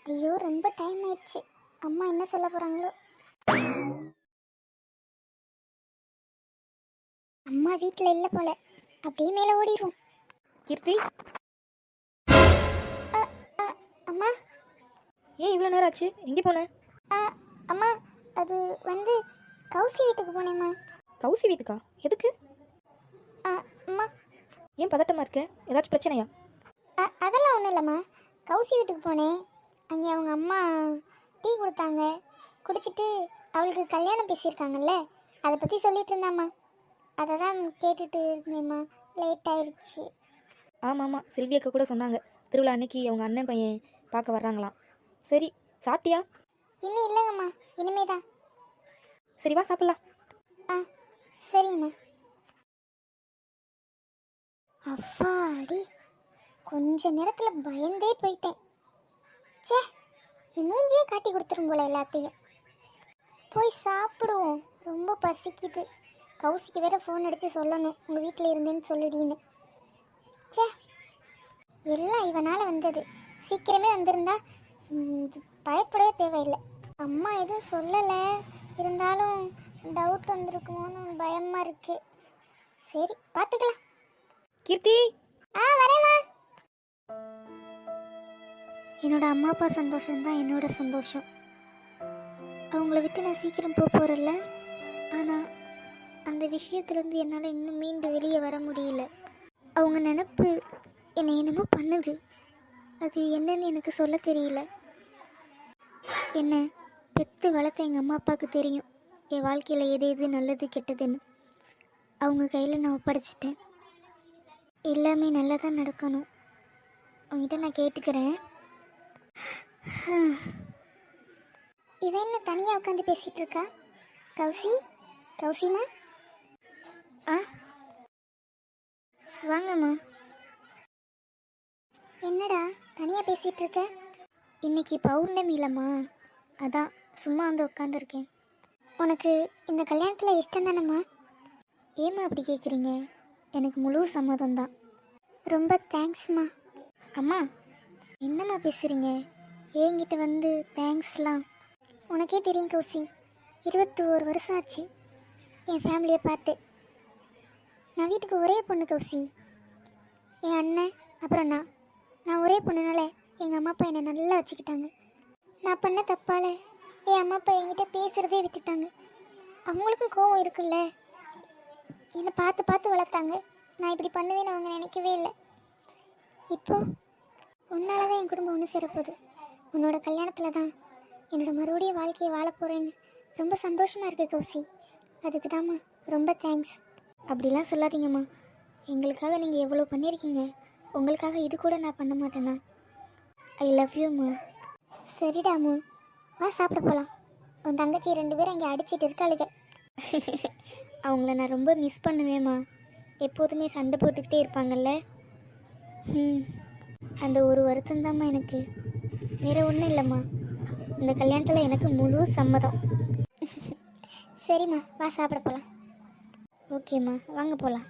ஐயோ ரொம்ப டைம் ஆயிடுச்சு. அம்மா என்ன சொல்ல போறாங்களோ. அம்மா வீட்டில் இல்லை போல. அப்படியே மேலே ஓடிடுவோம். கீர்த்தி, அம்மா. ஏன் இவ்வளோ நேரம் ஆச்சு? எங்கே போனேன்? அம்மா, அது வந்து கௌசி வீட்டுக்கு போனேம்மா. கௌசி வீட்டுக்கா? எதுக்கு? அம்மா. ஏன் பதட்டமாக இருக்க? ஏதாச்சும் பிரச்சனையா? அதெல்லாம் ஒன்றும் இல்லைம்மா. கௌசி வீட்டுக்கு போனேன். அங்கே அவங்க அம்மா டீ கொடுத்தாங்க. குடிச்சிட்டு அவளுக்கு கல்யாணம் பேசியிருக்காங்கல்ல, அதை பற்றி சொல்லிட்டு இருந்தாம்மா. அதை தான் கேட்டுட்டு இருந்தேம்மா. லேட் ஆயிடுச்சு. ஆமாம், செல்வியக்கா கூட சொன்னாங்க, திருவிழா அன்னைக்கு அவங்க அண்ணன் பையன் பார்க்க வர்றாங்களாம். சரி, சாப்பிட்டியா? இன்னும் இல்லைங்கம்மா, இனிமே தான். சரி வா சாப்பிட்லாம். சரிம்மா. அப்பாடி, கொஞ்ச நேரத்தில் பயந்தே போயிட்டேன். சே, மூஞ்சியே காட்டி கொடுத்துரும் போல எல்லாத்தையும். போய் சாப்பிடுவோம், ரொம்ப பசிக்குது. கௌசிக்கு வேற ஃபோன் அடித்து சொல்லணும், உங்கள் வீட்டில் இருந்தேன்னு சொல்லிடின்னு. சே, எல்லாம் இவனால் வந்தது. சீக்கிரமே வந்திருந்தா பயப்படவே தேவையில்லை. அம்மா எதுவும் சொல்லலை, இருந்தாலும் டவுட் வந்திருக்குமோன்னு பயமாக இருக்கு. சரி, பார்த்துக்கலாம். கீர்த்தி, வரேம்மா. என்னோட அம்மா அப்பா சந்தோஷம்தான் என்னோட சந்தோஷம். அவங்கள விட்டு நான் சீக்கிரம் போகிறதில்ல. ஆனால் அந்த விஷயத்துலேருந்து என்னால் இன்னும் மீண்டு வெளியே வர முடியல. அவங்க நினப்பு என்னை என்னமோ பண்ணுது. அது என்னன்னு எனக்கு சொல்ல தெரியல. என்ன பெற்று வளர்த்த எங்கள் அம்மா அப்பாவுக்கு தெரியும் என் வாழ்க்கையில் எது எது நல்லது கெட்டதுன்னு. அவங்க கையில் நான் ஒப்படைச்சிட்டேன். எல்லாமே நல்லா தான் நடக்கணும். அவங்ககிட்ட நான் கேட்டுக்கிறேன். இவன் என்ன தனியாக உட்காந்து பேசிகிட்டு இருக்கா? கௌசிமா, வாங்கம்மா. என்னடா தனியாக பேசிகிட்டு இருக்க? இன்னைக்கு பௌர்ணமி இல்லைம்மா, அதான் சும்மா வந்து உட்காந்துருக்கேன். உனக்கு இந்த கல்யாணத்தில் இஷ்டம் தானம்மா? ஏம்மா அப்படி கேட்குறீங்க? எனக்கு முழு சம்மதம் தான். ரொம்ப தேங்க்ஸ்மா. அம்மா, என்னம்மா பேசுகிறீங்க? என்கிட்ட வந்து தேங்க்ஸ்லாம். உனக்கே தெரியும் கௌசி, 21 வருஷம் ஆச்சு என் ஃபேமிலியை பார்த்து. நான் வீட்டுக்கு ஒரே பொண்ணு கௌசி. என் அண்ணன் அப்புறம் நான் ஒரே பொண்ணுனால எங்கள் அம்மா அப்பா என்னை நல்லா வச்சுக்கிட்டாங்க. நான் பண்ண தப்பால் என் அம்மா அப்பா என்கிட்ட பேசுகிறதே விட்டுட்டாங்க. அவங்களுக்கும் கோவம் இருக்குல்ல, என்னை பார்த்து பார்த்து வளர்த்தாங்க. நான் இப்படி பண்ணுவேன்னு அவங்க நினைக்கவே இல்லை. இப்போது உன்னால தான் என் குடும்பம் ஒன்று சேரப்போகுது. உன்னோட கல்யாணத்தில் தான் என்னோடய மறுபடியும் வாழ்க்கையை வாழ போகிறேன்னு ரொம்ப சந்தோஷமாக இருக்குது கௌசி. அதுக்கு தாம்மா ரொம்ப தேங்க்ஸ். அப்படிலாம் சொல்லாதீங்கம்மா. எங்களுக்காக நீங்கள் எவ்வளோ பண்ணியிருக்கீங்க. உங்களுக்காக இது கூட நான் பண்ண மாட்டேன்னா? ஐ லவ் யூம்மா. சரிடாம்மா, வா சாப்பிட போகலாம். உன் தங்கச்சி 2 பேரும் அங்கே அடிச்சிட்டு இருக்காளுங்க. அவங்கள நான் ரொம்ப மிஸ் பண்ணுவேம்மா. எப்போதுமே சண்டை போட்டுக்கிட்டே இருப்பாங்கல்ல. அந்த ஒரு வருத்தம் தாம்மா எனக்கு, வேறு ஒன்றும் இல்லைம்மா. இந்த கல்யாணத்தில் எனக்கு முழு சம்மதம். சரிம்மா, வா சாப்பிட போகலாம். ஓகேம்மா, வாங்க போகலாம்.